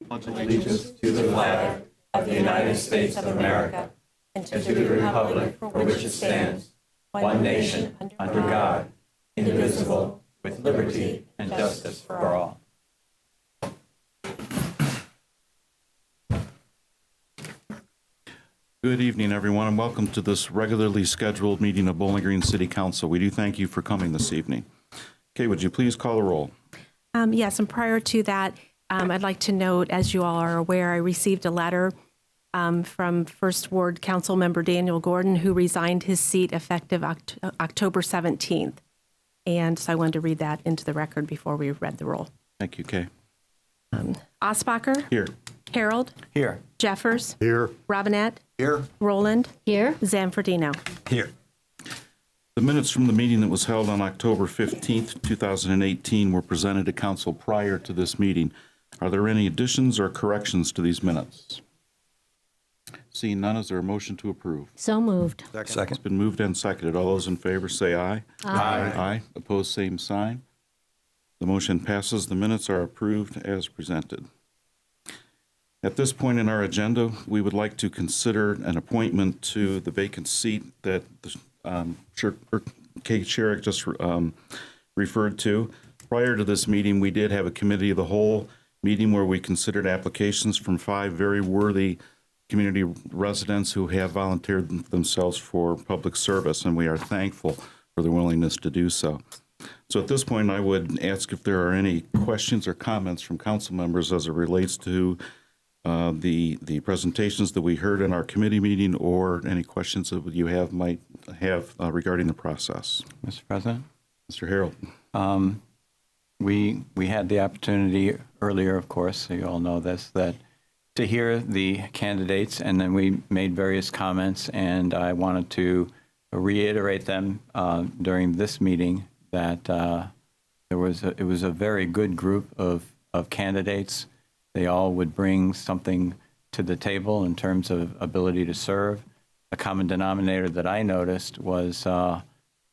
pledge allegiance to the flag of the United States of America and to the republic for which it stands, one nation, under God, indivisible, with liberty and justice for all. Good evening, everyone, and welcome to this regularly scheduled meeting of Bowling Green City Council. We do thank you for coming this evening. Okay, would you please call the roll? Yes, and prior to that, I'd like to note, as you all are aware, I received a letter from First Ward Council Member Daniel Gordon, who resigned his seat effective October 17th. And so I wanted to read that into the record before we read the roll. Thank you, Kay. Osbacher? Here. Harold? Here. Jeffers? Here. Robinette? Here. Roland? Here. Zanfordino? Here. The minutes from the meeting that was held on October 15th, 2018 were presented to council prior to this meeting. Are there any additions or corrections to these minutes? Seeing none, is there a motion to approve? So moved. It's been moved and seconded. All those in favor say aye. Aye. Aye. Opposed, same sign. The motion passes. The minutes are approved as presented. At this point in our agenda, we would like to consider an appointment to the vacant seat that Kay Sherrick just referred to. Prior to this meeting, we did have a committee of the whole meeting where we considered applications from 5 very worthy community residents who have volunteered themselves for public service, and we are thankful for their willingness to do so. So at this point, I would ask if there are any questions or comments from council members as it relates to the presentations that we heard in our committee meeting, or any questions that you might have regarding the process. Mr. President? Mr. Harold. We had the opportunity earlier, of course, so you all know this, that to hear the candidates, and then we made various comments, and I wanted to reiterate them during this meeting that it was a very good group of candidates. They all would bring something to the table in terms of ability to serve. A common denominator that I noticed was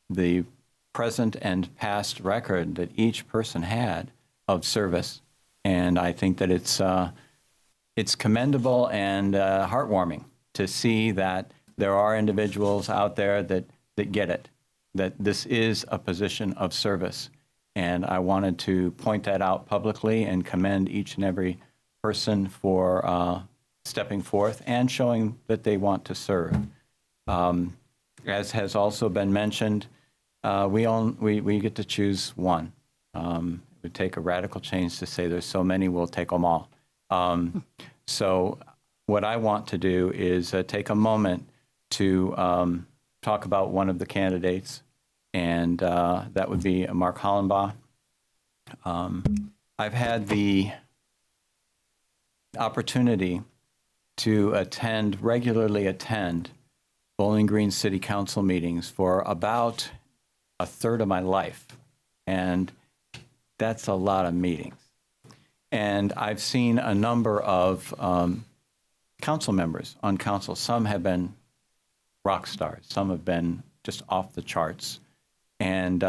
the present and past record that each person had of service. And I think that it's commendable and heartwarming to see that there are individuals out there that get it, that this is a position of service. And I wanted to point that out publicly and commend each and every person for stepping forth and showing that they want to serve. As has also been mentioned, we get to choose one. It would take a radical change to say there's so many, we'll take them all. So what I want to do is take a moment to talk about one of the candidates, and that would be Mark Hollenbaugh. I've had the opportunity to regularly attend Bowling Green City Council meetings for about a third of my life, and that's a lot of meetings. And I've seen a number of council members on council. Some have been rock stars. Some have been just off the charts. And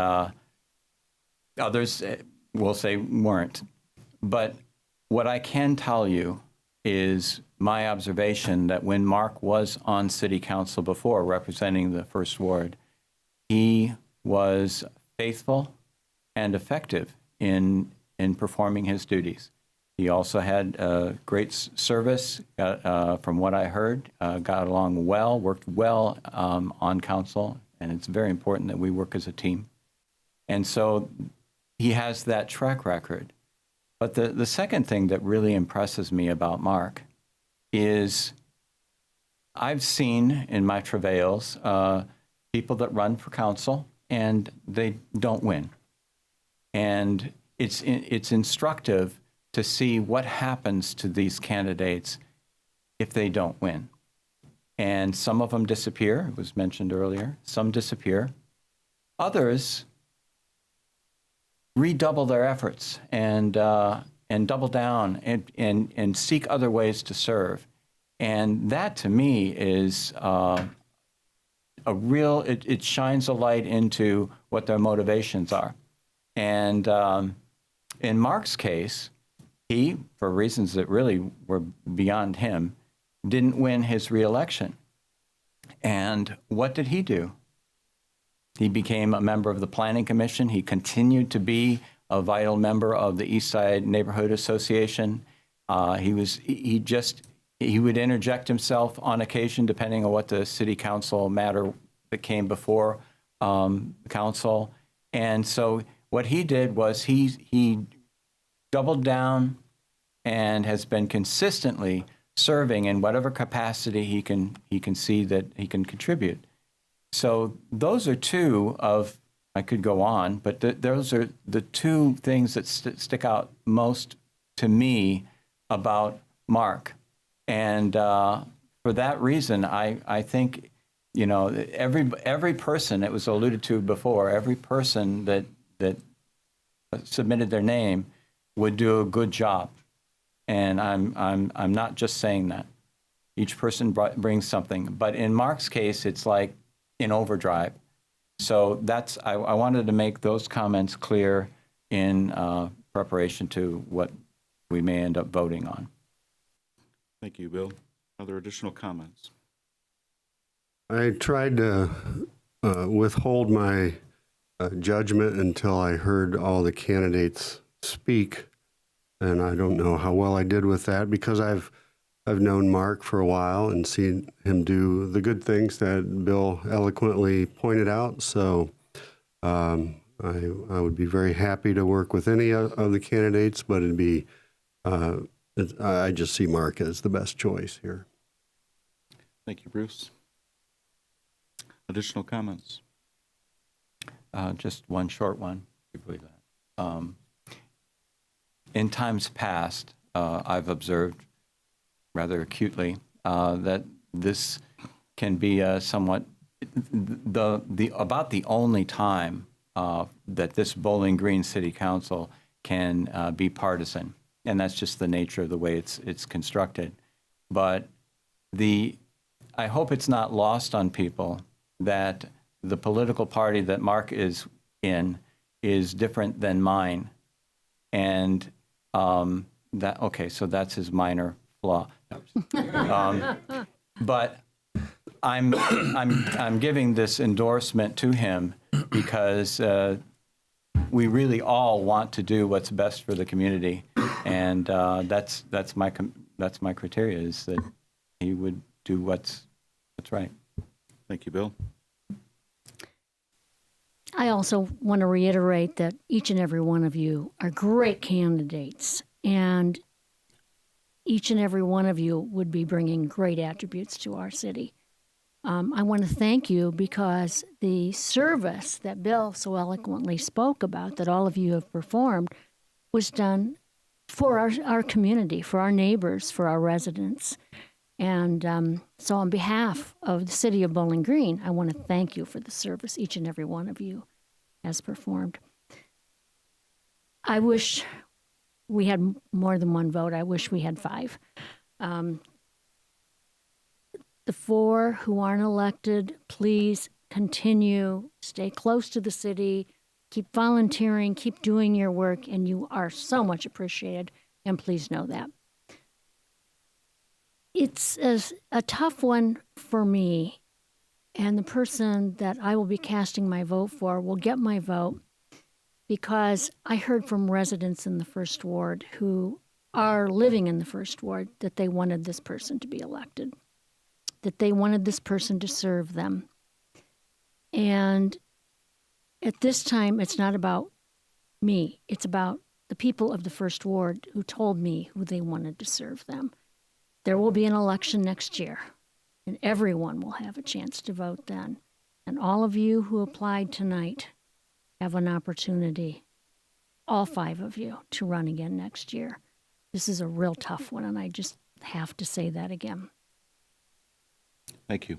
others, we'll say, weren't. But what I can tell you is my observation that when Mark was on city council before, representing the First Ward, he was faithful and effective in performing his duties. He also had great service, from what I heard, got along well, worked well on council, and it's very important that we work as a team. And so he has that track record. But the second thing that really impresses me about Mark is I've seen in my travails people that run for council and they don't win. And it's instructive to see what happens to these candidates if they don't win. And some of them disappear, it was mentioned earlier, some disappear. Others redouble their efforts and double down and seek other ways to serve. And that to me is it shines a light into what their motivations are. And in Mark's case, he, for reasons that really were beyond him, didn't win his reelection. And what did he do? He became a member of the Planning Commission. He continued to be a vital member of the East Side Neighborhood Association. He would interject himself on occasion, depending on what the city council matter that came before the council. And so what he did was he doubled down and has been consistently serving in whatever capacity he can see that he can contribute. So those are two of, I could go on, but those are the two things that stick out most to me about Mark. And for that reason, I think, you know, every person, it was alluded to before, every person that submitted their name would do a good job. And I'm not just saying that. Each person brings something. But in Mark's case, it's like in overdrive. So I wanted to make those comments clear in preparation to what we may end up voting on. Thank you, Bill. Other additional comments? I tried to withhold my judgment until I heard all the candidates speak, and I don't know how well I did with that because I've known Mark for a while and seen him do the good things that Bill eloquently pointed out. So I would be very happy to work with any of the candidates, but it'd be I just see Mark as the best choice here. Thank you, Bruce. Additional comments? Just one short one, if you believe that. In times past, I've observed rather acutely that this can be somewhat about the only time that this Bowling Green City Council can be partisan, and that's just the nature of the way it's constructed. But I hope it's not lost on people that the political party that Mark is in is different than mine, and so that's his minor flaw. But I'm giving this endorsement to him because we really all want to do what's best for the community, and that's my criteria, is that he would do what's right. Thank you, Bill. I also want to reiterate that each and every one of you are great candidates, and each and every one of you would be bringing great attributes to our city. I want to thank you because the service that Bill so eloquently spoke about, that all of you have performed, was done for our community, for our neighbors, for our residents. And so on behalf of the city of Bowling Green, I want to thank you for the service each and every one of you has performed. I wish we had more than one vote. I wish we had 5. The 4 who aren't elected, please continue, stay close to the city, keep volunteering, keep doing your work, and you are so much appreciated, and please know that. It's a tough one for me, and the person that I will be casting my vote for will get my vote because I heard from residents in the First Ward who are living in the First Ward that they wanted this person to be elected, that they wanted this person to serve them. And at this time, it's not about me. It's about the people of the First Ward who told me who they wanted to serve them. There will be an election next year, and everyone will have a chance to vote then. And all of you who applied tonight have an opportunity, all 5 of you, to run again next year. This is a real tough one, and I just have to say that again. Thank you.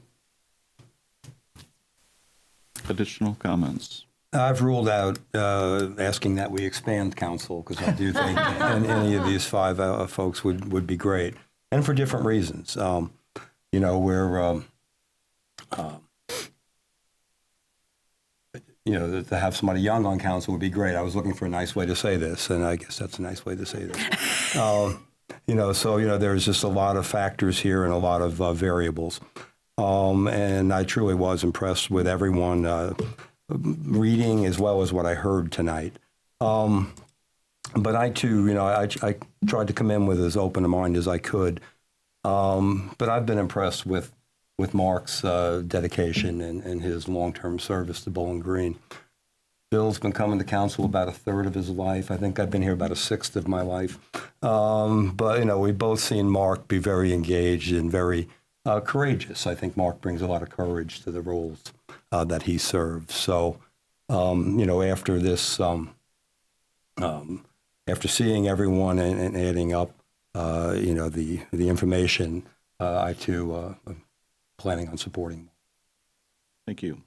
Additional comments? I've ruled out asking that we expand council because I do think any of these 5 folks would be great, and for different reasons. We're to have somebody young on council would be great. I was looking for a nice way to say this, and I guess that's a nice way to say this. There's just a lot of factors here and a lot of variables. And I truly was impressed with everyone reading as well as what I heard tonight. But I too, I tried to come in with as open a mind as I could. But I've been impressed with Mark's dedication and his long-term service to Bowling Green. Bill's been coming to council about a third of his life. I think I've been here about a sixth of my life. But we've both seen Mark be very engaged and very courageous. I think Mark brings a lot of courage to the roles that he serves. So, after this, after seeing everyone and adding up, the information, I too am planning on supporting. Thank you.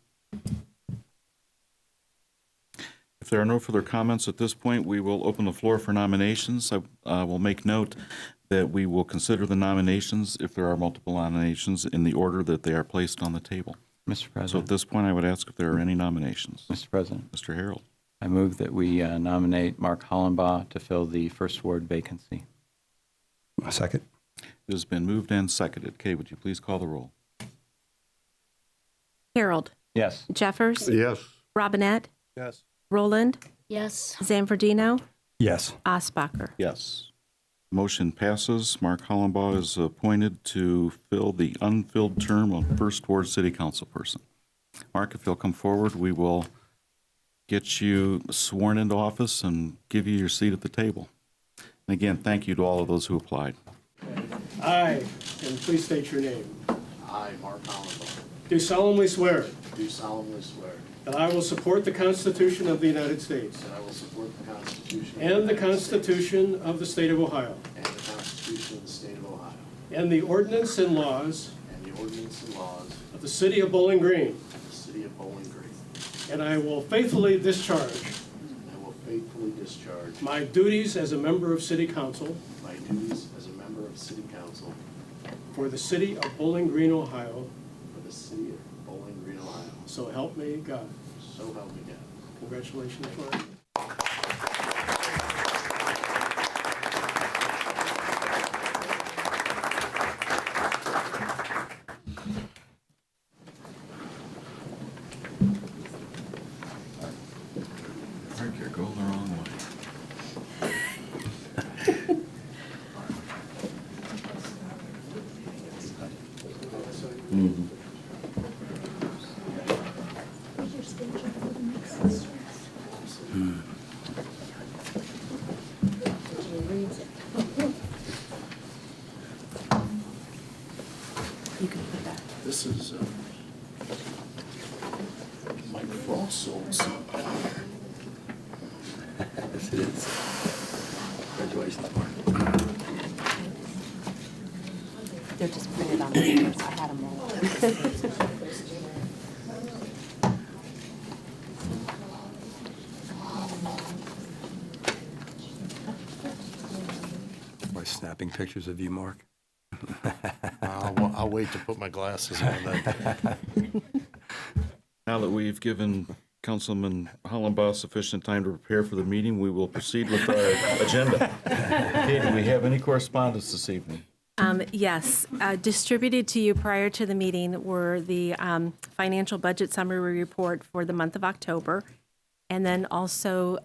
If there are no further comments at this point, we will open the floor for nominations. I will make note that we will consider the nominations, if there are multiple nominations, in the order that they are placed on the table. Mr. So at President. this point, I would ask if there are any nominations. Mr. President, Mr. Harold. I move that we nominate Mark Hollenbaugh to fill the first ward vacancy. A second. It has been moved and seconded. Kay, would you please call the roll? Harold, Yes. Jeffers, Yes. Robinette, Yes. Roland, Yes. Zanfordino, Yes. Osbacher. Yes. Motion passes. Mark Hollenbaugh is appointed to fill the unfilled term of First Ward City Council person. Mark, if you'll come forward, we will get you sworn into office and give you your seat at the table. And again, thank you to all of those who applied. I, and please state your name, I, Mark Hollenbaugh, do solemnly swear do solemnly swear that I will support the Constitution of the United States that I will support the Constitution and the United States Constitution of the State of Ohio, and the Constitution of the State of Ohio, and the ordinance and laws and the ordinance and laws of the City of Bowling Green, of the City of Bowling Green, and I will faithfully discharge and I will faithfully discharge my duties as a member of City Council my duties as a member of City Council for the City of Bowling Green, Ohio, for the City of Bowling Green, Ohio. so help me God. So help me God. Congratulations, Mark. Mark, you're going the wrong way. This is Mike Frost's old seat. Yes, it is. Congratulations, Mark. They're just printed on the papers. I had them all. By snapping pictures of you, Mark. I'll wait to put my glasses on then. Now that we've given Councilman Hollenbaugh sufficient time to prepare for the meeting, we will proceed with our agenda. Kay, do we have any correspondence this evening? Yes, distributed to you prior to the meeting were the financial budget summary report for the month of October, and then also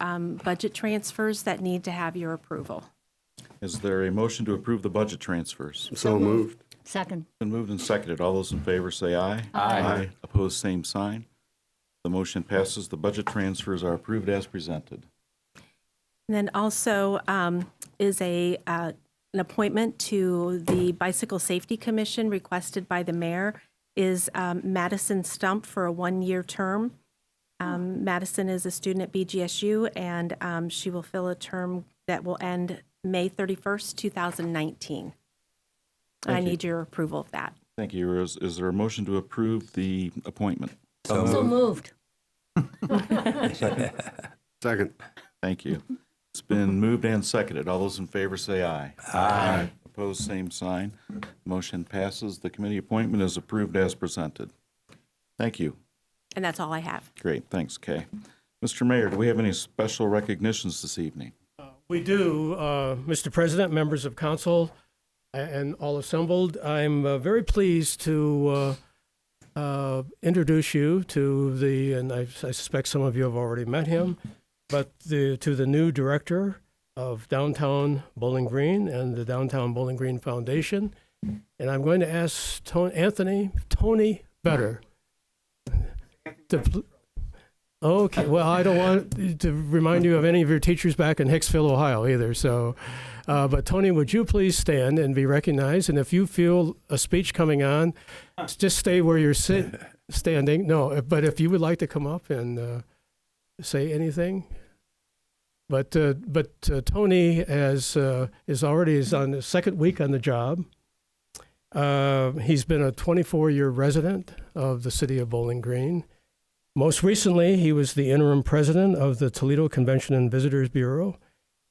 budget transfers that need to have your approval. Is there a motion to approve the budget transfers? So moved. Second. Been moved and seconded. All those in favor say aye. Aye. Opposed, same sign. The motion passes. The budget transfers are approved as presented. And then also is an appointment to the Bicycle Safety Commission requested by the mayor is Madison Stump for a one-year term. Madison is a student at BGSU, and she will fill a term that will end May 31st, 2019. I need your approval of that. Thank you. Is there a motion to approve the appointment? So moved. Second. Thank you. It's been moved and seconded. All those in favor say aye. Aye. Opposed, same sign. Motion passes. The committee appointment is approved as presented. Thank you. And that's all I have. Great, thanks, Kay. Mr. Mayor, do we have any special recognitions this evening? We do, Mr. President, members of council, and all assembled. I'm very pleased to introduce you to and I suspect some of you have already met him, but to the new director of Downtown Bowling Green and the Downtown Bowling Green Foundation. And I'm going to ask Tony Better. Okay, well, I don't want to remind you of any of your teachers back in Hicksville, Ohio either. So, but Tony, would you please stand and be recognized? And if you feel a speech coming on, just stay where you're standing. No, but if you would like to come up and say anything. But Tony is on the second week on the job. He's been a 24-year resident of the city of Bowling Green. Most recently, he was the interim president of the Toledo Convention and Visitors Bureau.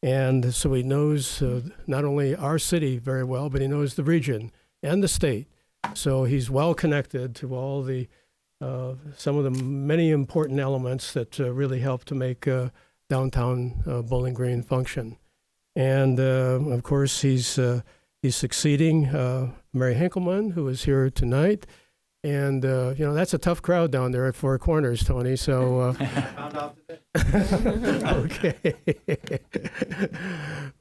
And so he knows not only our city very well, but he knows the region and the state. So he's well connected to all the some of the many important elements that really help to make downtown Bowling Green function. And of course, he's succeeding Mary Hinkleman, who is here tonight. And, that's a tough crowd down there at Four Corners, Tony, so. Found out today. Okay.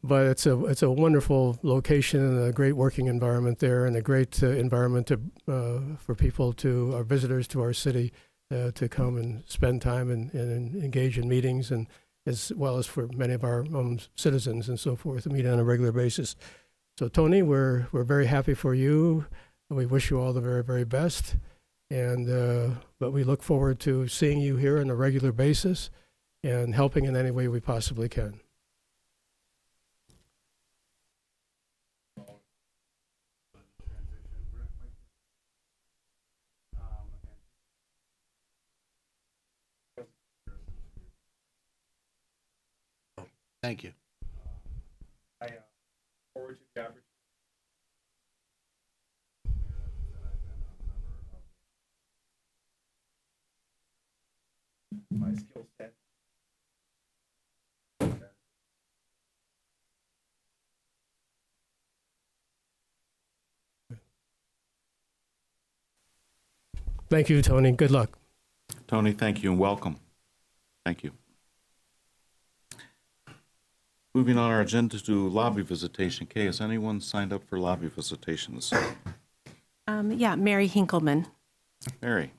But it's a wonderful location and a great working environment there and a great environment for people our visitors to our city to come and spend time and engage in meetings, and as well as for many of our own citizens and so forth to meet on a regular basis. So, Tony, we're very happy for you. We wish you all the very, very best, but we look forward to seeing you here on a regular basis and helping in any way we possibly can. Thank you. I forward to the opportunity. My skill set. Thank you, Tony. Good luck. Tony, thank you and welcome. Thank you. Moving on our agenda to lobby visitation. Kay, has anyone signed up for lobby visitation this evening? Yeah, Mary Hinkleman. Mary.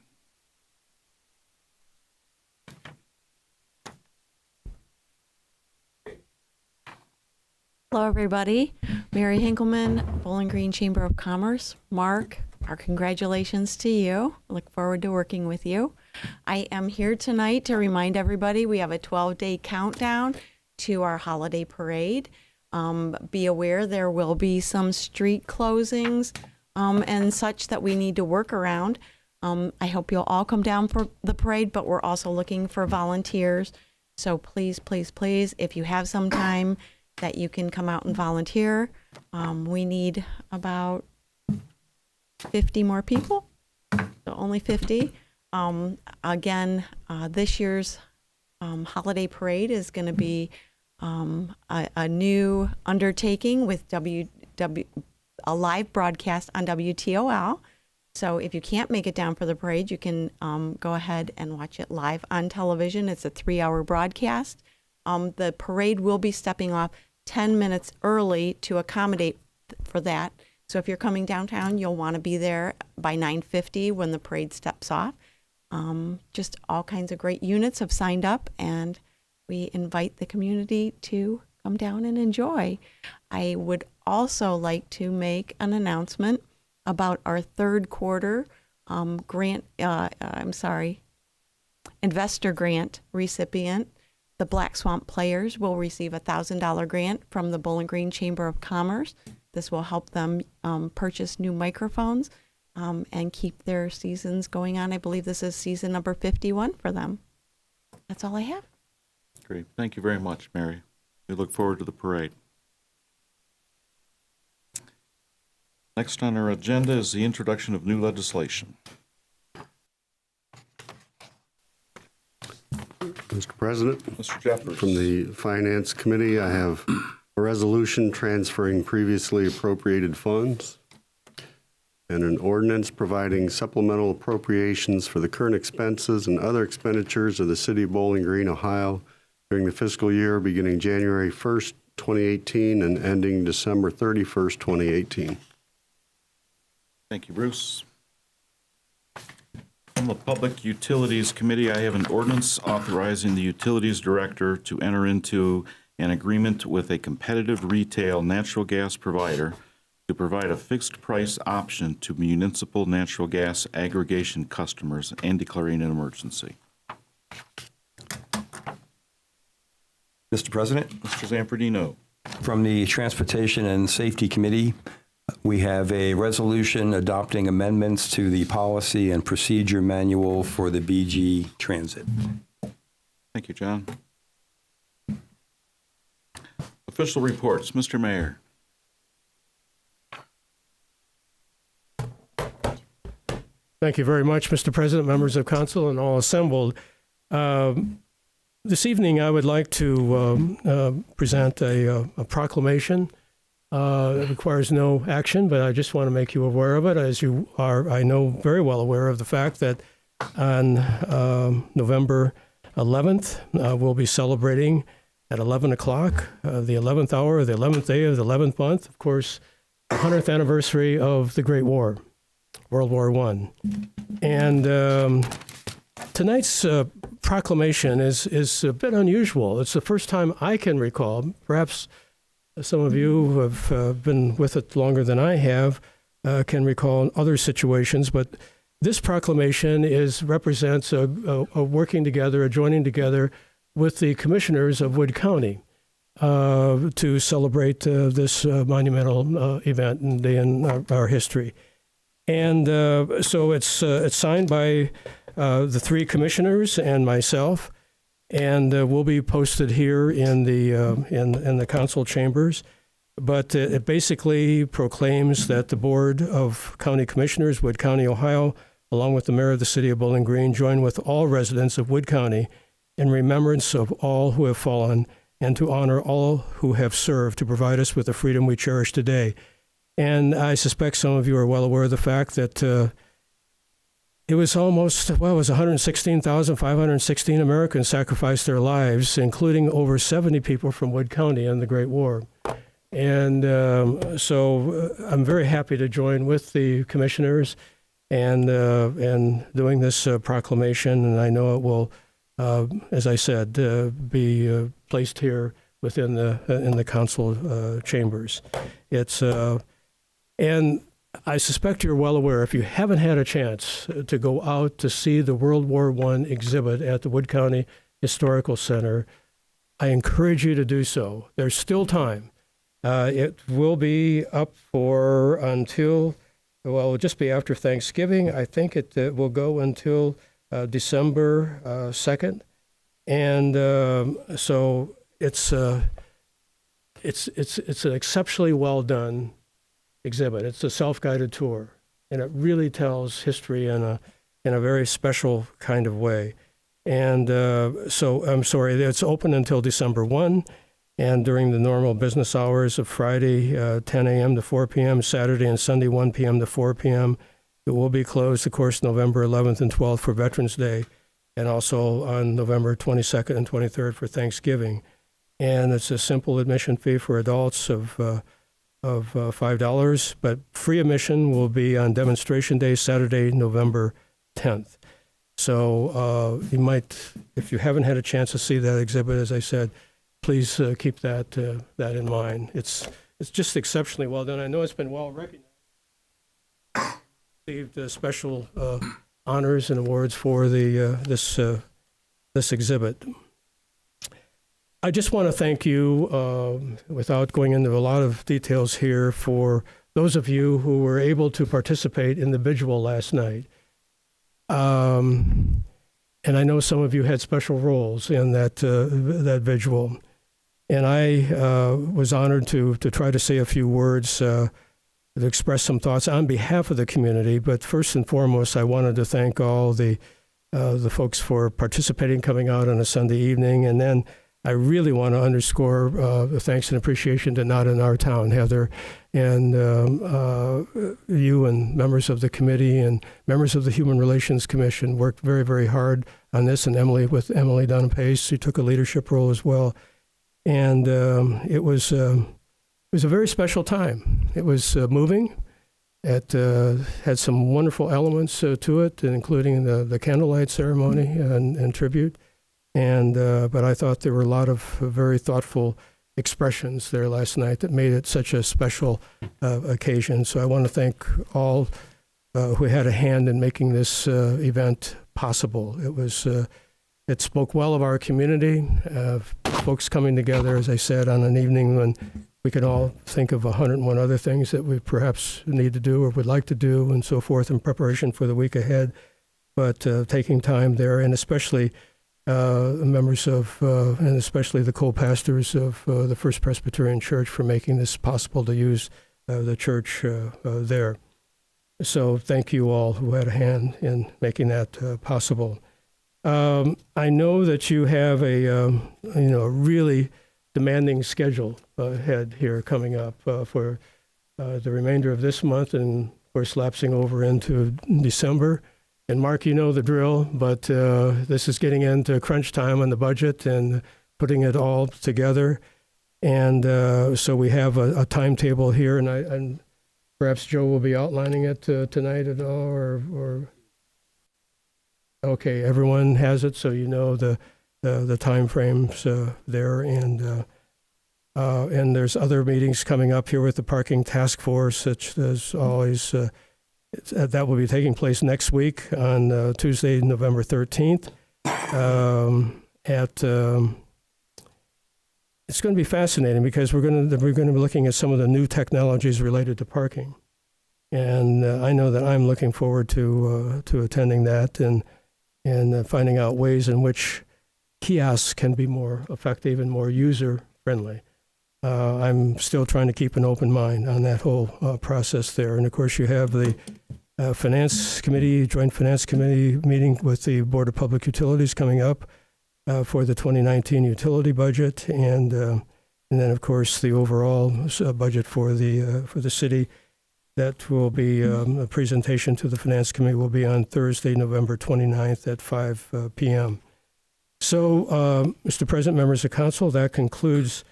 Hello, everybody. Mary Hinkleman, Bowling Green Chamber of Commerce. Mark, our congratulations to you. I look forward to working with you. I am here tonight to remind everybody we have a 12-day countdown to our holiday parade. Be aware there will be some street closings and such that we need to work around. I hope you'll all come down for the parade, but we're also looking for volunteers. So please, please, please, if you have some time that you can come out and volunteer. We need about 50 more people, so only 50. Again, this year's holiday parade is going to be a new undertaking with a live broadcast on WTOL. So if you can't make it down for the parade, you can go ahead and watch it live on television. It's a 3-hour broadcast. The parade will be stepping off 10 minutes early to accommodate for that. So if you're coming downtown, you'll want to be there by 9:50 when the parade steps off. Just all kinds of great units have signed up, and we invite the community to come down and enjoy. I would also like to make an announcement about our third quarter investor grant recipient. The Black Swamp Players will receive a $1,000 grant from the Bowling Green Chamber of Commerce. This will help them purchase new microphones and keep their seasons going on. I believe this is season number 51 for them. That's all I have. Great. Thank you very much, Mary. We look forward to the parade. Next on our agenda is the introduction of new legislation. Mr. President, Mr. Jeffers. from the Finance Committee, I have a resolution transferring previously appropriated funds and an ordinance providing supplemental appropriations for the current expenses and other expenditures of the City of Bowling Green, Ohio during the fiscal year beginning January 1st, 2018 and ending December 31st, 2018. Thank you, Bruce. From the Public Utilities Committee, I have an ordinance authorizing the Utilities Director to enter into an agreement with a competitive retail natural gas provider to provide a fixed price option to municipal natural gas aggregation customers and declaring an emergency. Mr. President, Mr. Zanfordino. from the Transportation and Safety Committee, we have a resolution adopting amendments to the policy and procedure manual for the BG Transit. Thank you, John. Official reports, Mr. Mayor. Thank you very much, Mr. President, members of council, and all assembled. This evening, I would like to present a proclamation. It requires no action, but I just want to make you aware of it, as you are, I know, very well aware of the fact that on November 11th, we'll be celebrating at 11 o'clock, the 11th hour, the 11th day of the 11th month, of course, the 100th anniversary of the Great War, World War I. And tonight's proclamation is a bit unusual. It's the first time I can recall, perhaps some of you who have been with it longer than I have can recall other situations, but this proclamation represents a working together, a joining together with the commissioners of Wood County to celebrate this monumental event and day in our history. And so it's signed by the three commissioners and myself, and will be posted here in the council chambers. But it basically proclaims that the Board of County Commissioners, Wood County, Ohio, along with the mayor of the city of Bowling Green, join with all residents of Wood County in remembrance of all who have fallen and to honor all who have served to provide us with the freedom we cherish today. And I suspect some of you are well aware of the fact that it was almost, it was 116,516 Americans sacrificed their lives, including over 70 people from Wood County in the Great War. And so I'm very happy to join with the commissioners and doing this proclamation. And I know it will, as I said, be placed here within in the council chambers. It's and I suspect you're well aware, if you haven't had a chance to go out to see the World War I exhibit at the Wood County Historical Center, I encourage you to do so. There's still time. It will be up for until, well, it'll just be after Thanksgiving. I think it will go until December 2nd. And so it's an exceptionally well done exhibit. It's a self-guided tour, and it really tells history in a very special kind of way. And so I'm sorry, it's open until December 1, and during the normal business hours of Friday, 10 a.m. to 4 p.m., Saturday and Sunday, 1 p.m. to 4 p.m. It will be closed, of course, November 11th and 12th for Veterans Day, and also on November 22nd and 23rd for Thanksgiving. And it's a simple admission fee for adults of $5, but free admission will be on Demonstration Day, Saturday, November 10th. So you might, if you haven't had a chance to see that exhibit, as I said, please keep that in mind. It's just exceptionally well done. I know it's been well recognized. Received special honors and awards for this exhibit. I just want to thank you, without going into a lot of details here, for those of you who were able to participate in the vigil last night. And I know some of you had special roles in that vigil. And I was honored to try to say a few words to express some thoughts on behalf of the community. But first and foremost, I wanted to thank all the the folks for participating, coming out on a Sunday evening. And then I really want to underscore the thanks and appreciation to Not in Our Town, Heather, and you and members of the committee and members of the Human Relations Commission worked very, very hard on this, and with Emily Dunn-Pace, who took a leadership role as well. And it was a very special time. It was moving. It had some wonderful elements to it, including the candlelight ceremony and tribute. And but I thought there were a lot of very thoughtful expressions there last night that made it such a special occasion. So I want to thank all who had a hand in making this event possible. It spoke well of our community, folks coming together, as I said, on an evening when we could all think of 101 other things that we perhaps need to do or would like to do and so forth in preparation for the week ahead. But taking time there, and especially members of, and especially the co-pastors of the First Presbyterian Church for making this possible to use the church there. So thank you all who had a hand in making that possible. I know that you have a really demanding schedule ahead here coming up for the remainder of this month, and of course lapsing over into December. And Mark, you know the drill, but this is getting into crunch time on the budget and putting it all together. And so we have a timetable here, and perhaps Joe will be outlining it tonight at all, or okay, everyone has it, so you know the time frames there, and there's other meetings coming up here with the parking task force, such as always. That will be taking place next week on Tuesday, November 13th. It's going to be fascinating because we're going to be looking at some of the new technologies related to parking, and I know that I'm looking forward to attending that and finding out ways in which kiosks can be more effective and more user friendly. I'm still trying to keep an open mind on that whole process there. And of course, you have the Finance Committee, Joint Finance Committee meeting with the Board of Public Utilities coming up for the 2019 utility budget, and then of course the overall budget for the city. That will be a presentation to the Finance Committee will be on Thursday, November 29th at 5 p.m. So, Mr. President, members of council, that concludes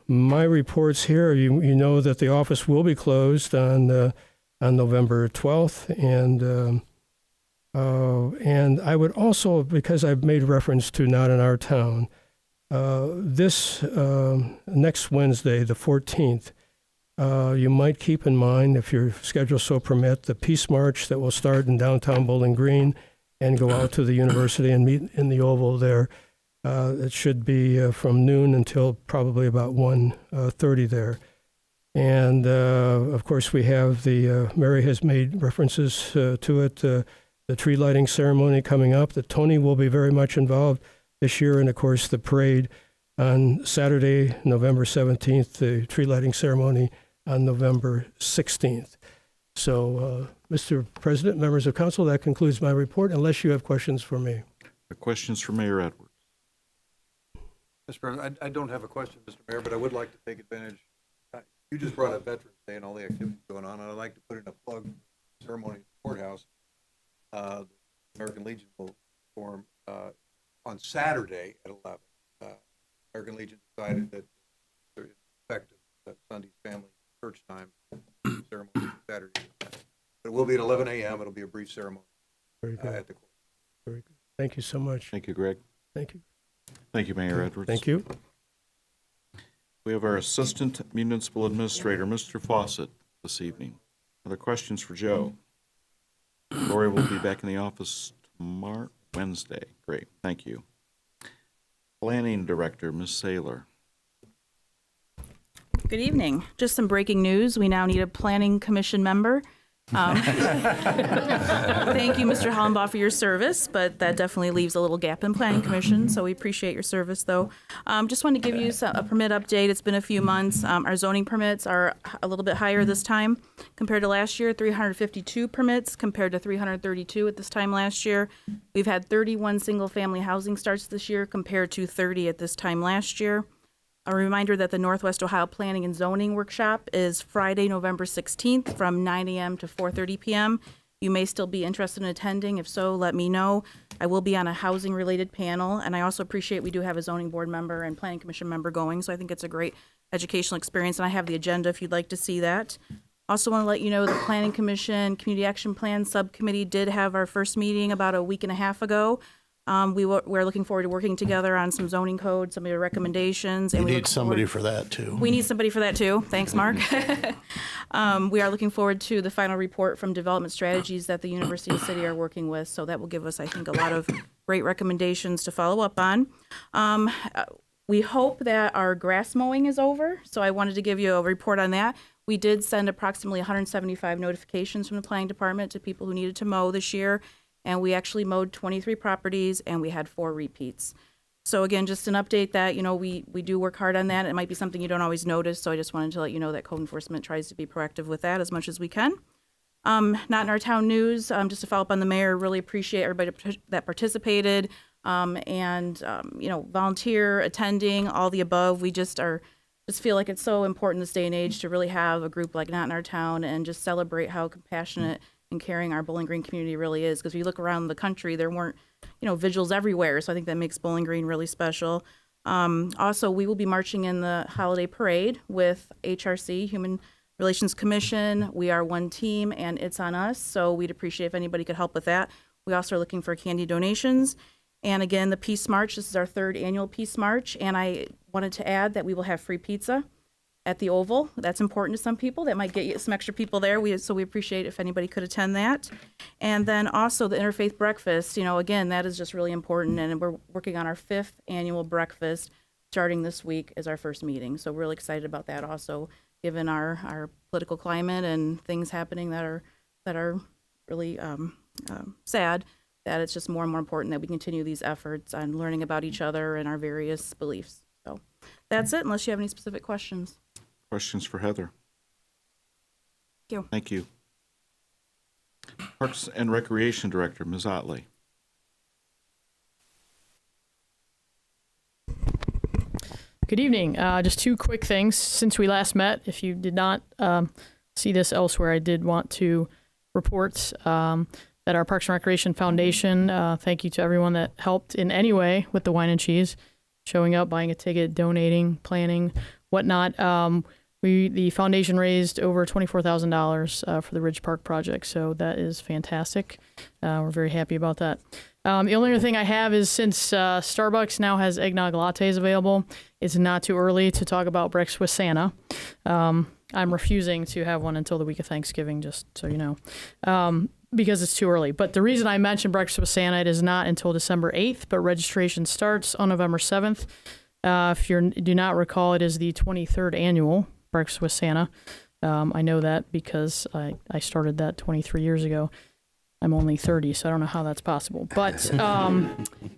my reports here. You know that the office will be closed on November 12th, and I would also, because I've made reference to Not in Our Town, this next Wednesday, the 14th, you might keep in mind, if your schedule so permit, the Peace March that will start in downtown Bowling Green and go out to the university and meet in the Oval there. It should be from noon until probably about 1:30 there. And, of course, we have Mary has made references to it, the tree lighting ceremony coming up. The Tony will be very much involved this year, and, of course, the parade on Saturday, November 17th, the tree lighting ceremony on November 16th. So, Mr. President, members of council, that concludes my report, unless you have questions for me. Questions for Mayor Edwards? Mr. President, I don't have a question, Mr. Mayor, but I would like to take advantage. You just brought up Veterans Day and all the activities going on, and I'd like to put in a plug ceremony at the courthouse. The American Legion will perform on Saturday at 11. American Legion decided that they're effective Sunday's family church time ceremony Saturday. But it will be at 11 a.m. It'll be a brief ceremony Very good. at the court. Very good. Thank you so much. Thank you, Greg. Thank you. Thank you, Mayor Edwards. Thank you. We have our Assistant Municipal Administrator, Mr. Fawcett, this evening. Other questions for Joe? Lori will be back in the office tomorrow, Wednesday. Great, thank you. Planning Director, Ms. Saylor. Good evening. Just some breaking news. We now need a Planning Commission member Thank you, Mr. Hollenbaugh, for your service, but that definitely leaves a little gap in Planning Commission, so we appreciate your service, though. Just wanted to give you a permit update. It's been a few months. Our zoning permits are a little bit higher this time compared to last year, 352 permits compared to 332 at this time last year. We've had 31 single-family housing starts this year compared to 30 at this time last year. A reminder that the Northwest Ohio Planning and Zoning Workshop is Friday, November 16th from 9 a.m. to 4:30 p.m. You may still be interested in attending. If so, let me know. I will be on a housing-related panel, and I also appreciate we do have a zoning board member and planning commission member going, so I think it's a great educational experience, and I have the agenda if you'd like to see that. Also want to let you know the Planning Commission Community Action Plan Subcommittee did have our first meeting about a week and a half ago. We're looking forward to working together on some zoning code, some of your recommendations. And You we need look somebody forward- for that, too. We need somebody for that, too. Thanks, Mark. We are looking forward to the final report from development strategies that the University and City are working with. So that will give us, I think, a lot of great recommendations to follow up on. We hope that our grass mowing is over. So I wanted to give you a report on that. We did send approximately 175 notifications from the planning department to people who needed to mow this year. And we actually mowed 23 properties, and we had 4 repeats. So again, just an update that, we do work hard on that. It might be something you don't always notice, so I just wanted to let you know that code enforcement tries to be proactive with that as much as we can. Not in our town news, just to follow up on the mayor, really appreciate everybody that participated and volunteer, attending, all the above. We just feel like it's so important this day and age to really have a group like Not in Our Town and just celebrate how compassionate and caring our Bowling Green community really is. Because if you look around the country, there weren't, vigils everywhere. So I think that makes Bowling Green really special. Also, we will be marching in the holiday parade with HRC, Human Relations Commission. We are one team, and it's on us. So we'd appreciate if anybody could help with that. We also are looking for candy donations. And again, the Peace March, this is our 3rd annual Peace March. And I wanted to add that we will have free pizza at the Oval. That's important to some people. That might get you some extra people there. So we appreciate if anybody could attend that. And then also the Interfaith Breakfast, again, that is just really important. And we're working on our 5th annual breakfast starting this week as our first meeting. So we're really excited about that also, given our political climate and things happening that are really sad, that it's just more and more important that we continue these efforts on learning about each other and our various beliefs. So that's it, unless you have any specific questions. Questions for Heather? Thank you. Thank you. Parks and Recreation Director, Ms. Otley. Good evening. Just 2 quick things. Since we last met, if you did not see this elsewhere, I did want to report that our Parks and Recreation Foundation, thank you to everyone that helped in any way with the wine and cheese, showing up, buying a ticket, donating, planning, whatnot. The foundation raised over $24,000 for the Ridge Park project, so that is fantastic. We're very happy about that. The only other thing I have is since Starbucks now has eggnog lattes available, it's not too early to talk about breakfast with Santa. I'm refusing to have one until the week of Thanksgiving, just so you know, because it's too early. But the reason I mentioned breakfast with Santa, it is not until December 8th, but registration starts on November 7th. If you do not recall, it is the 23rd annual Breakfast with Santa. I know that because I started that 23 years ago. I'm only 30, so I don't know how that's possible. But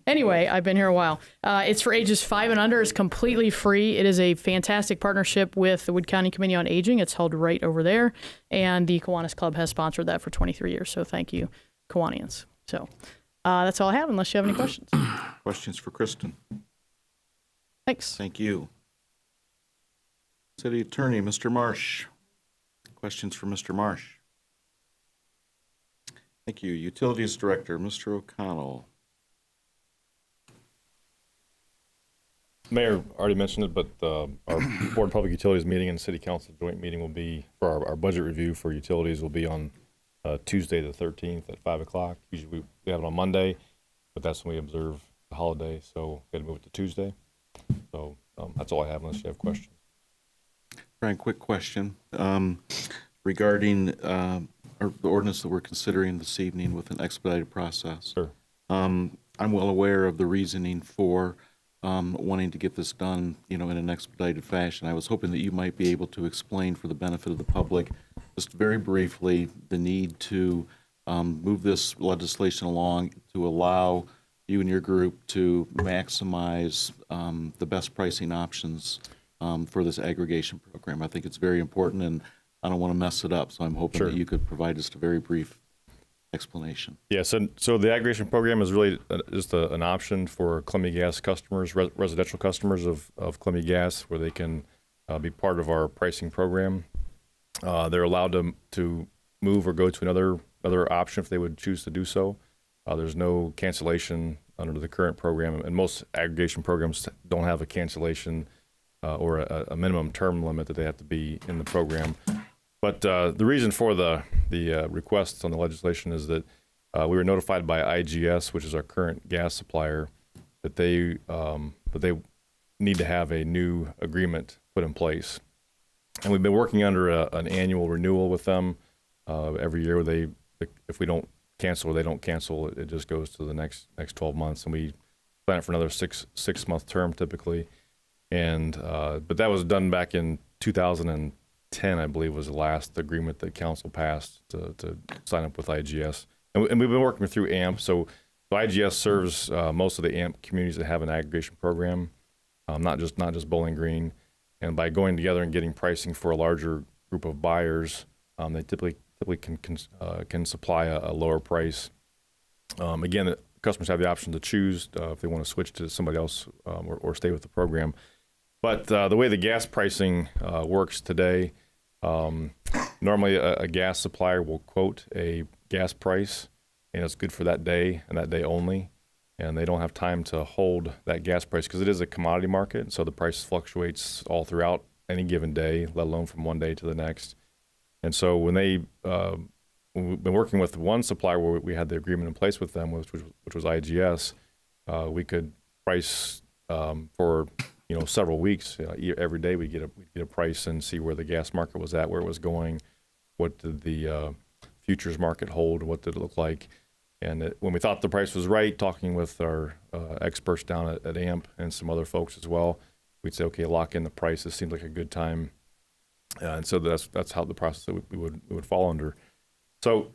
anyway, I've been here a while. It's for ages 5 and under. It's completely free. It is a fantastic partnership with the Wood County Committee on Aging. It's held right over there. And the Kiwanis Club has sponsored that for 23 years. So thank you, Kiwanians. So that's all I have, unless you have any questions. Questions for Kristen? Thanks. Thank you. City Attorney, Mr. Marsh. Questions for Mr. Marsh? Thank you. Utilities Director, Mr. O'Connell. Mayor already mentioned it, but our Board of Public Utilities meeting and City Council joint meeting will be, for our budget review for utilities, will be on Tuesday the 13th at 5 o'clock. Usually we have it on Monday, but that's when we observe the holiday, so we got to move it to Tuesday. So that's all I have, unless you have questions. Brian, quick question regarding the ordinance that we're considering this evening with an expedited process. Sure. I'm well aware of the reasoning for wanting to get this done, in an expedited fashion. I was hoping that you might be able to explain for the benefit of the public just very briefly, the need to move this legislation along to allow you and your group to maximize the best pricing options for this aggregation program. I think it's very important, and I don't want to mess it up, so I'm hoping that you could provide just a very brief explanation. Yeah, so the aggregation program is really just an option for Columbia Gas customers, residential customers of Columbia Gas, where they can be part of our pricing program. They're allowed to move or go to another option if they would choose to do so. There's no cancellation under the current program, and most aggregation programs don't have a cancellation or a minimum term limit that they have to be in the program. But the reason for the request on the legislation is that we were notified by IGS, which is our current gas supplier, that they need to have a new agreement put in place. And we've been working under an annual renewal with them every year. If we don't cancel or they don't cancel, it just goes to the next 12 months, and we plan it for another six-month term typically. And but that was done back in 2010, I believe, was the last agreement that council passed to sign up with IGS. And we've been working through AMP. So IGS serves most of the AMP communities that have an aggregation program, not just Bowling Green. And by going together and getting pricing for a larger group of buyers, they typically can supply a lower price. Again, the customers have the option to choose if they want to switch to somebody else or stay with the program. But the way the gas pricing works today, normally a gas supplier will quote a gas price, and it's good for that day and that day only. And they don't have time to hold that gas price because it is a commodity market. So the price fluctuates all throughout any given day, let alone from one day to the next. And so when we've been working with one supplier where we had the agreement in place with them, which was IGS, we could price for several weeks. Every day we'd get a price and see where the gas market was at, where it was going, what did the futures market hold, what did it look like. And when we thought the price was right, talking with our experts down at AMP and some other folks as well, we'd say, okay, lock in the price. This seems like a good time. And so that's how the process that we would fall under. So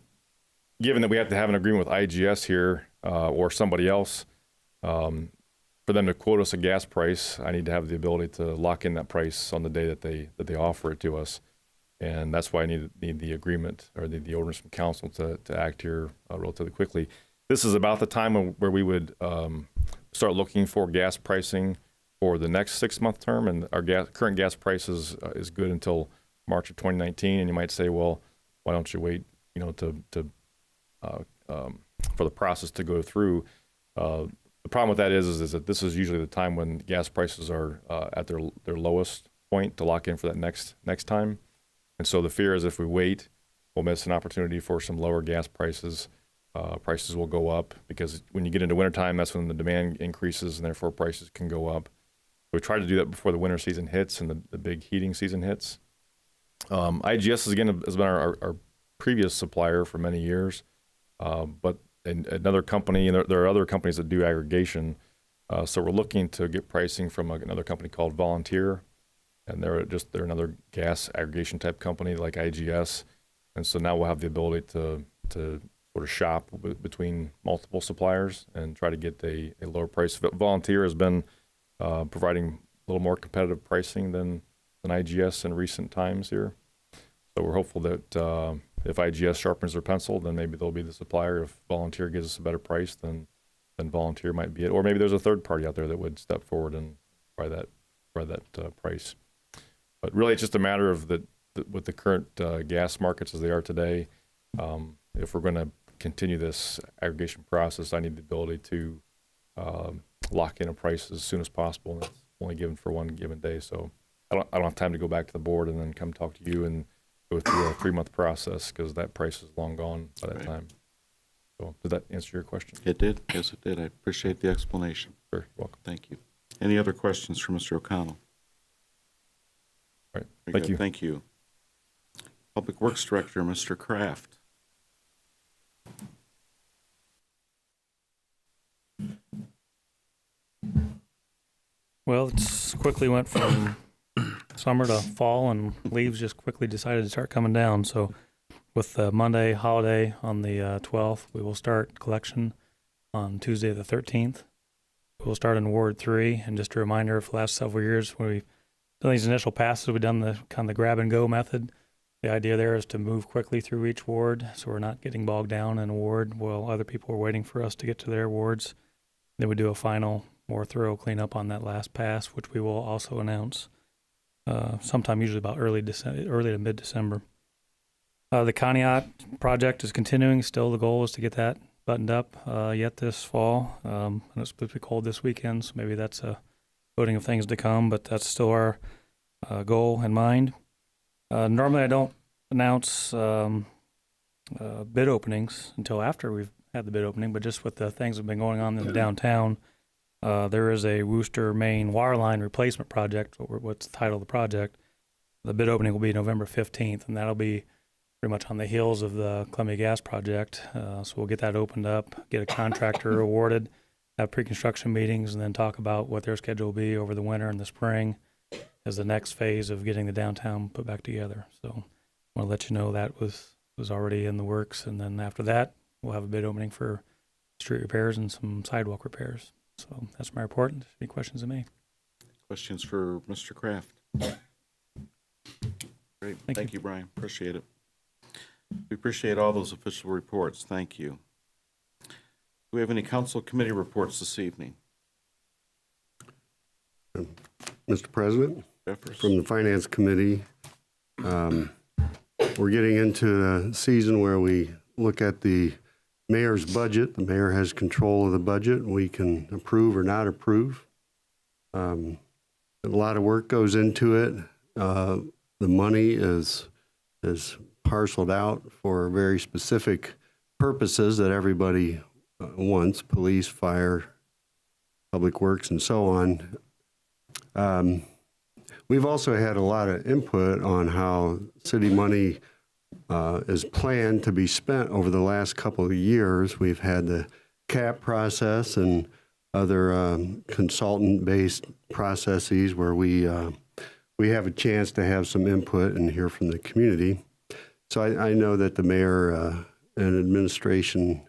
given that we have to have an agreement with IGS here or somebody else, for them to quote us a gas price, I need to have the ability to lock in that price on the day that they offer it to us. And that's why I need the agreement or the orders from council to act here relatively quickly. This is about the time where we would start looking for gas pricing for the next 6-month term, and our current gas prices is good until March of 2019. And you might say, well, why don't you wait, for the process to go through? The problem with that is that this is usually the time when gas prices are at their lowest point to lock in for that next time. And so the fear is if we wait, we'll miss an opportunity for some lower gas prices. Prices will go up because when you get into wintertime, that's when the demand increases and therefore prices can go up. We try to do that before the winter season hits and the big heating season hits. IGS has been our previous supplier for many years, but another company, and there are other companies that do aggregation. So we're looking to get pricing from another company called Volunteer. And they're another gas aggregation type company like IGS, and so now we'll have the ability to sort of shop between multiple suppliers and try to get a lower price. Volunteer has been providing a little more competitive pricing than IGS in recent times here, so we're hopeful that if IGS sharpens their pencil, then maybe they'll be the supplier. If Volunteer gives us a better price, then Volunteer might be it, or maybe there's a third party out there that would step forward and provide that price. But really, it's just a matter of with the current gas markets as they are today, if we're going to continue this aggregation process, I need the ability to lock in a price as soon as possible. And it's only given for one given day, so I don't have time to go back to the board and then come talk to you and go through a 3-month process because that price is long gone by that time. So did that answer your question? It did. Yes, it did. I appreciate the explanation. Sure. You're welcome. Thank you. Any other questions for Mr. O'Connell? All right. Very Thank good. you. Thank you. Public Works Director, Mr. Kraft. Well, it quickly went from summer to fall, and leaves just quickly decided to start coming down. So with the Monday holiday on the 12th, we will start collection on Tuesday the 13th. We'll start in Ward 3, and just a reminder, for the last several years, when we've done these initial passes, we've done the kind of the grab and go method. The idea there is to move quickly through each ward, so we're not getting bogged down in a ward while other people are waiting for us to get to their wards. Then we do a final, more thorough cleanup on that last pass, which we will also announce sometime, usually about early to mid-December. The Conneaut project is continuing. Still, the goal is to get that buttoned up yet this fall. And it's supposed to be cold this weekend, so maybe that's a voting of things to come, but that's still our goal in mind. Normally I don't announce bid openings until after we've had the bid opening, but just with the things that have been going on in the downtown, there is a Worcester, Maine water line replacement project, what's the title of the project. The bid opening will be November 15th, and that'll be pretty much on the heels of the Columbia Gas project. So we'll get that opened up, get a contractor awarded, have pre-construction meetings, and then talk about what their schedule will be over the winter and the spring as the next phase of getting the downtown put back together. So I want to let you know that was already in the works. And then after that, we'll have a bid opening for street repairs and some sidewalk repairs. So that's my report. Any questions of me? Questions for Mr. Kraft? Great. Thank you, Brian. Appreciate it. We appreciate all those official reports. Thank you. Do we have any council committee reports this evening? Mr. President, Jeffers? from the Finance Committee, we're getting into a season where we look at the mayor's budget. The mayor has control of the budget. We can approve or not approve. A lot of work goes into it. The money is parceled out for very specific purposes that everybody wants: police, fire, public works, and so on. We've also had a lot of input on how city money is planned to be spent over the last couple of years. We've had the CAP process and other consultant-based processes where we have a chance to have some input and hear from the community. So I know that the mayor and administration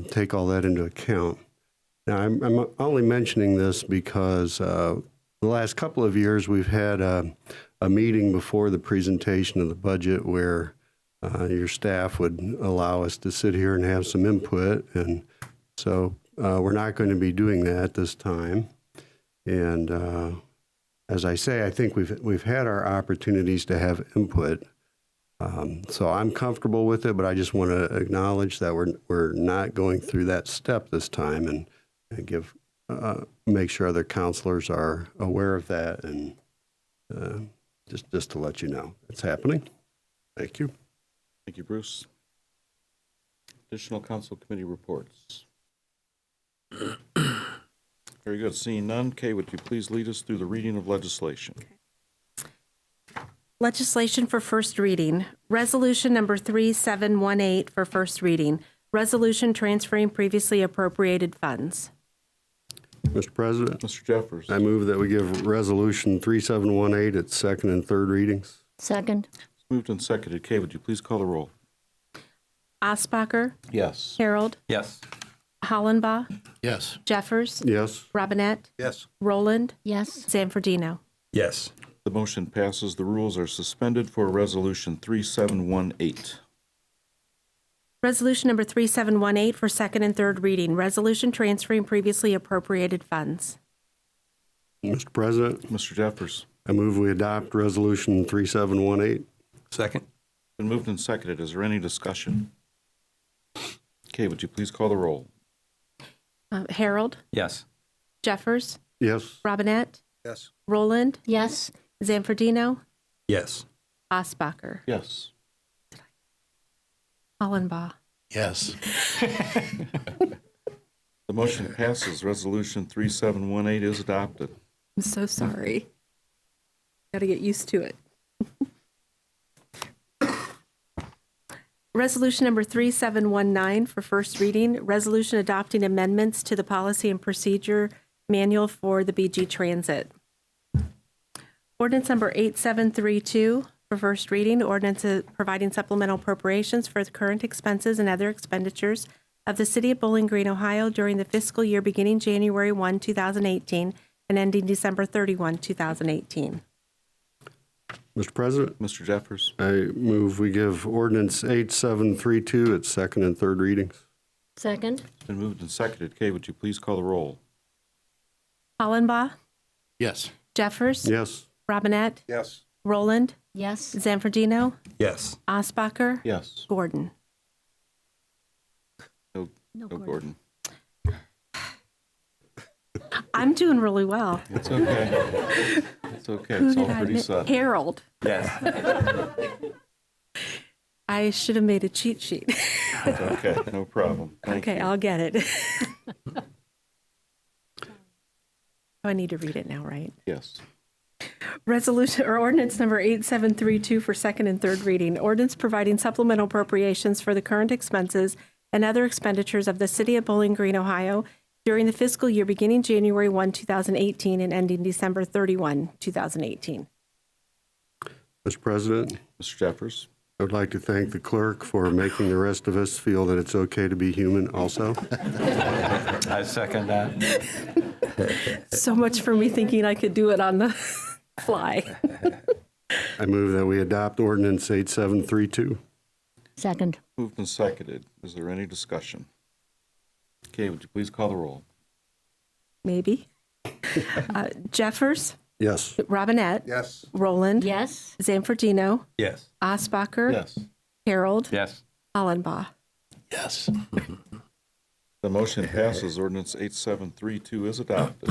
take all that into account. Now, I'm only mentioning this because the last couple of years we've had a meeting before the presentation of the budget where your staff would allow us to sit here and have some input. And so we're not going to be doing that this time. And as I say, I think we've had our opportunities to have input. So I'm comfortable with it, but I just want to acknowledge that we're not going through that step this time, and make sure other counselors are aware of that, and just to let you know it's happening. Thank you. Thank you, Bruce. Additional council committee reports. Very good. Seeing none, Kay, would you please lead us through the reading of legislation? Legislation for first reading. Resolution number 3718 for first reading. Resolution transferring previously appropriated funds. Mr. President, Mr. Jeffers? I move that we give Resolution 3718 its second and third readings. Second. It's moved and seconded. Kay, would you please call the roll? Osbacher, Yes. Harold, Yes. Hollenbaugh, Yes. Jeffers, Yes. Robinette, Yes. Roland, Yes. Zanfordino. Yes. The motion passes. The rules are suspended for Resolution 3718. Resolution number 3718 for second and third reading. Resolution transferring previously appropriated funds. Mr. President, Mr. Jeffers? I move we adopt Resolution 3718. Second. Been moved and seconded. Is there any discussion? Kay, would you please call the roll? Harold, Yes. Jeffers, Yes. Robinette, Yes. Roland, Yes. Zanfordino, Yes. Osbacher, Yes. Hollenbaugh. Yes. The motion passes. Resolution 3718 is adopted. I'm so sorry. Got to get used to it. Resolution number 3719 for first reading. Resolution adopting amendments to the policy and procedure manual for the BG Transit. Ordinance number 8732 for first reading, ordinance providing supplemental appropriations for the current expenses and other expenditures of the City of Bowling Green, Ohio during the fiscal year beginning January 1, 2018 and ending December 31, 2018. Mr. President, Mr. Jeffers. I move we give ordinance 8732 its second and third readings. Second? It's been moved and seconded. Kay, would you please call the roll? Hollenbaugh, Yes. Jeffers, Yes. Robinette, Yes. Roland, Yes. Zanfordino, Yes. Osbacher, Yes. Gordon. No, No, Gordon. I'm doing really well. It's okay. It's okay. Who It's all did I pretty miss? set. Harold. Yes. I should have made a cheat sheet. It's okay. No problem. Thank Okay, you. I'll get it. Oh, I need to read it now, right? Yes. Resolution or ordinance number 8732 for second and third reading. Ordinance providing supplemental appropriations for the current expenses and other expenditures of the City of Bowling Green, Ohio during the fiscal year beginning January 1, 2018 and ending December 31, 2018. Mr. President, Mr. Jeffers. I would like to thank the clerk for making the rest of us feel that it's okay to be human also. I second that. So much for me thinking I could do it on the fly. I move that we adopt ordinance 8732. Second? Moved and seconded. Is there any discussion? Kay, would you please call the roll? Maybe. Jeffers, Yes. Robinette, Yes. Roland, Yes. Zanfordino, Yes. Osbacher, Yes. Harold, Yes. Hollenbaugh. Yes. The motion passes. Ordinance 8732 is adopted.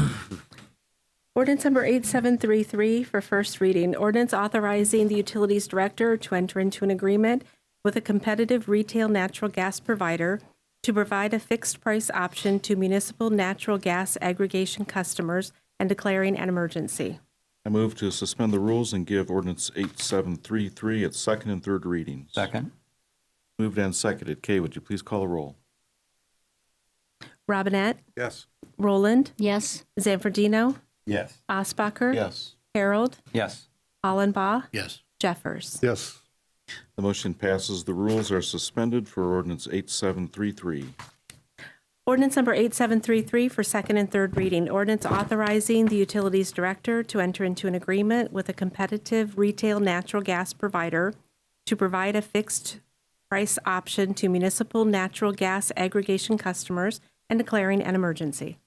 Ordinance number 8733 for first reading. Ordinance authorizing the Utilities Director to enter into an agreement with a competitive retail natural gas provider to provide a fixed price option to municipal natural gas aggregation customers and declaring an emergency. I move to suspend the rules and give ordinance 8733 its second and third readings. Second. Moved and seconded. Kay, would you please call the roll? Robinette, Yes. Roland, Yes. Zanfordino, Yes. Osbacher, Yes. Harold, Yes. Hollenbaugh, Yes. Jeffers. Yes. The motion passes. The rules are suspended for ordinance 8733. Ordinance number 8733 for second and third reading. Ordinance authorizing the Utilities Director to enter into an agreement with a competitive retail natural gas provider to provide a fixed price option to municipal natural gas aggregation customers and declaring an emergency.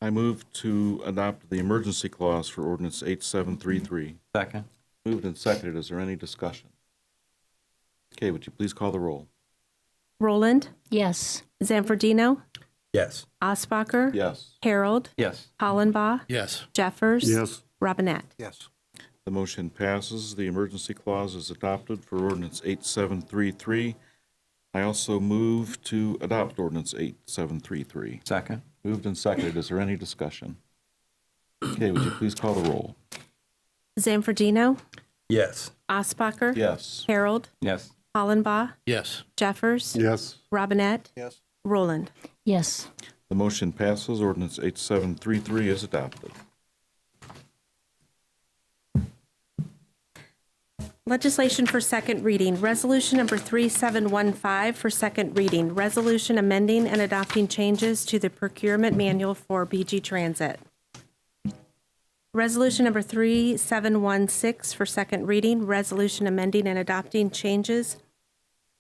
I move to adopt the emergency clause for ordinance 8733. Second. Moved and seconded. Is there any discussion? Kay, would you please call the roll? Roland, Yes. Zanfordino, Yes. Osbacher, Yes. Harold, Yes. Hollenbaugh, Yes. Jeffers, Yes. Robinette. Yes. The motion passes. The emergency clause is adopted for ordinance 8733. I also move to adopt ordinance 8733. Second. Moved and seconded. Is there any discussion? Okay, would you please call the roll? Zanfordino, Yes. Osbacher, Yes. Harold, Yes. Hollenbaugh, Yes. Jeffers, Yes. Robinette, Yes. Roland. Yes. The motion passes. Ordinance 8733 is adopted. Legislation for second reading. Resolution number 3715 for second reading. Resolution amending and adopting changes to the procurement manual for BG Transit. Resolution number 3716 for second reading. Resolution amending and adopting changes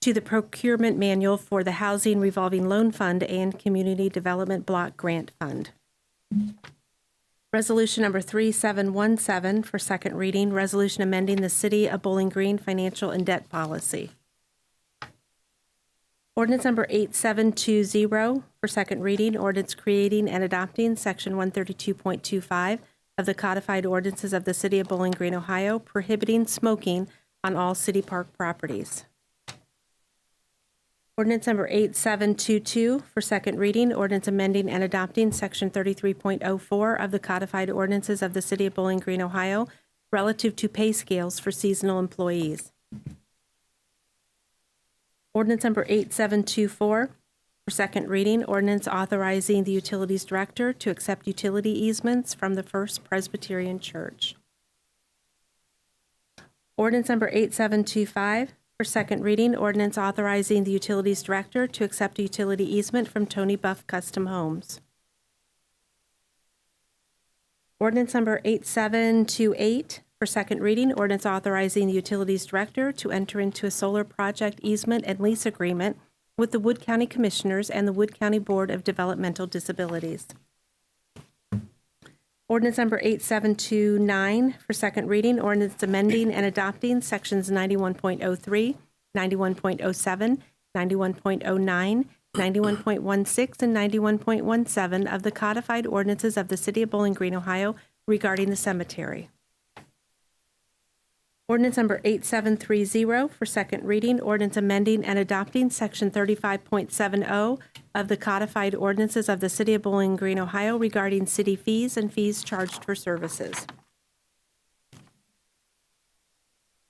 to the procurement manual for the Housing Revolving Loan Fund and Community Development Block Grant Fund. Resolution number 3717 for second reading, resolution amending the City of Bowling Green financial and debt policy. Ordinance number 8720 for second reading, ordinance creating and adopting section 132.25 of the codified ordinances of the City of Bowling Green, Ohio, prohibiting smoking on all city park properties. Ordinance number 8722 for second reading, ordinance amending and adopting section 33.04 of the codified ordinances of the City of Bowling Green, Ohio, relative to pay scales for seasonal employees. Ordinance number 8724 for second reading, ordinance authorizing the Utilities Director to accept utility easements from the First Presbyterian Church. Ordinance number 8725 for second reading, ordinance authorizing the Utilities Director to accept a utility easement from Tony Buff Custom Homes. Ordinance number 8728 for second reading, ordinance authorizing the Utilities Director to enter into a solar project easement and lease agreement with the Wood County Commissioners and the Wood County Board of Developmental Disabilities. Ordinance number 8729 for second reading, ordinance amending and adopting sections 91.03, 91.07, 91.09, 91.16, and 91.17 of the codified ordinances of the City of Bowling Green, Ohio regarding the cemetery. Ordinance number 8730 for second reading, ordinance amending and adopting section 35.70 of the codified ordinances of the City of Bowling Green, Ohio regarding city fees and fees charged for services.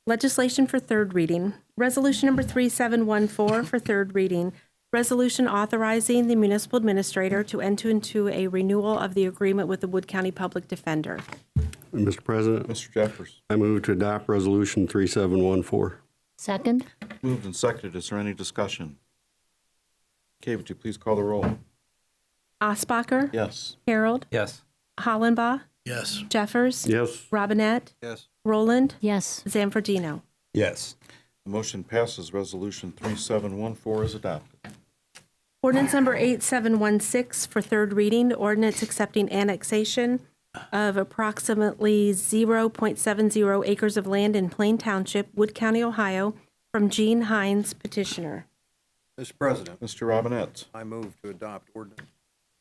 Legislation for third reading. Resolution number 3714 for third reading. Resolution authorizing the municipal administrator to enter into a renewal of the agreement with the Wood County Public Defender. Mr. President, Mr. Jeffers. I move to adopt Resolution 3714. Second? Moved and seconded. Is there any discussion? Kay, would you please call the roll? Osbacher? Yes. Harold? Yes. Hollenbaugh? Yes. Jeffers? Yes. Robinette? Yes. Roland? Yes. Zanfordino? Yes. The motion passes. Resolution 3714 is adopted. Ordinance number 8716 for third reading, ordinance accepting annexation of approximately 0.70 acres of land in Plain Township, Wood County, Ohio, from Gene Hines, petitioner. Mr. President, Mr. Robinette. I move to adopt ordinance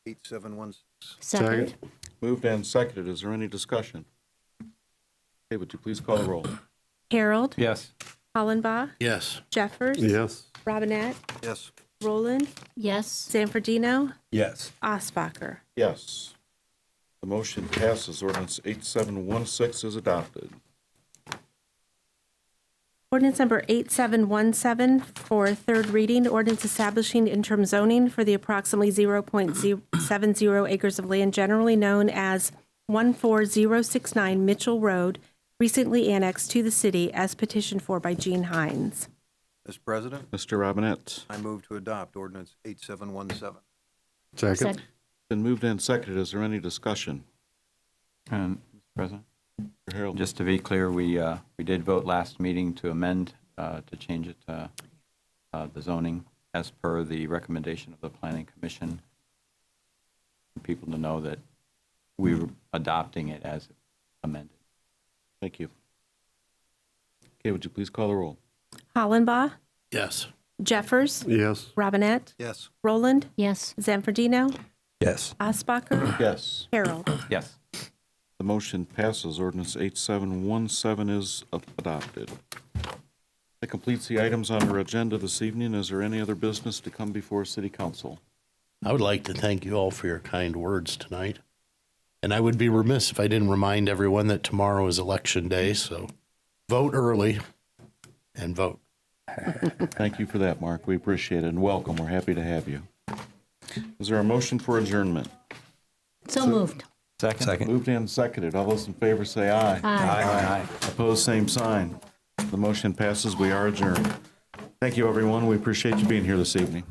8716. Second? Moved and seconded. Is there any discussion? Kay, would you please call the roll? Harold? Yes. Hollenbaugh? Yes. Jeffers? Yes. Robinette? Yes. Roland? Yes. Zanfordino? Yes. Osbacher? Yes. The motion passes. Ordinance 8716 is adopted. Ordinance number 8717 for third reading, ordinance establishing interim zoning for the approximately 0.70 acres of land generally known as 14069 Mitchell Road, recently annexed to the city as petitioned for by Gene Hines. Mr. President, Mr. Robinette. I move to adopt ordinance 8717. Second. Been moved and seconded. Is there any discussion? And, Mr. President, Mr. Harold. just to be clear, we did vote last meeting to amend, to change it to the zoning as per the recommendation of the Planning Commission. For people to know that we were adopting it as amended. Thank you. Kay, would you please call the roll? Hollenbaugh? Yes. Jeffers? Yes. Robinette? Yes. Roland? Yes. Zanfordino? Yes. Osbacher? Yes. Harold? Yes. The motion passes. Ordinance 8717 is adopted. That completes the items on our agenda this evening. Is there any other business to come before City Council? I would like to thank you all for your kind words tonight. And I would be remiss if I didn't remind everyone that tomorrow is Election Day, so vote early and vote. Thank you for that, Mark. We appreciate it, and welcome. We're happy to have you. Is there a motion for adjournment? So moved. Second? Moved and seconded. All those in favor say aye. Aye. Opposed, same sign. The motion passes. We are adjourned. Thank you, everyone. We appreciate you being here this evening.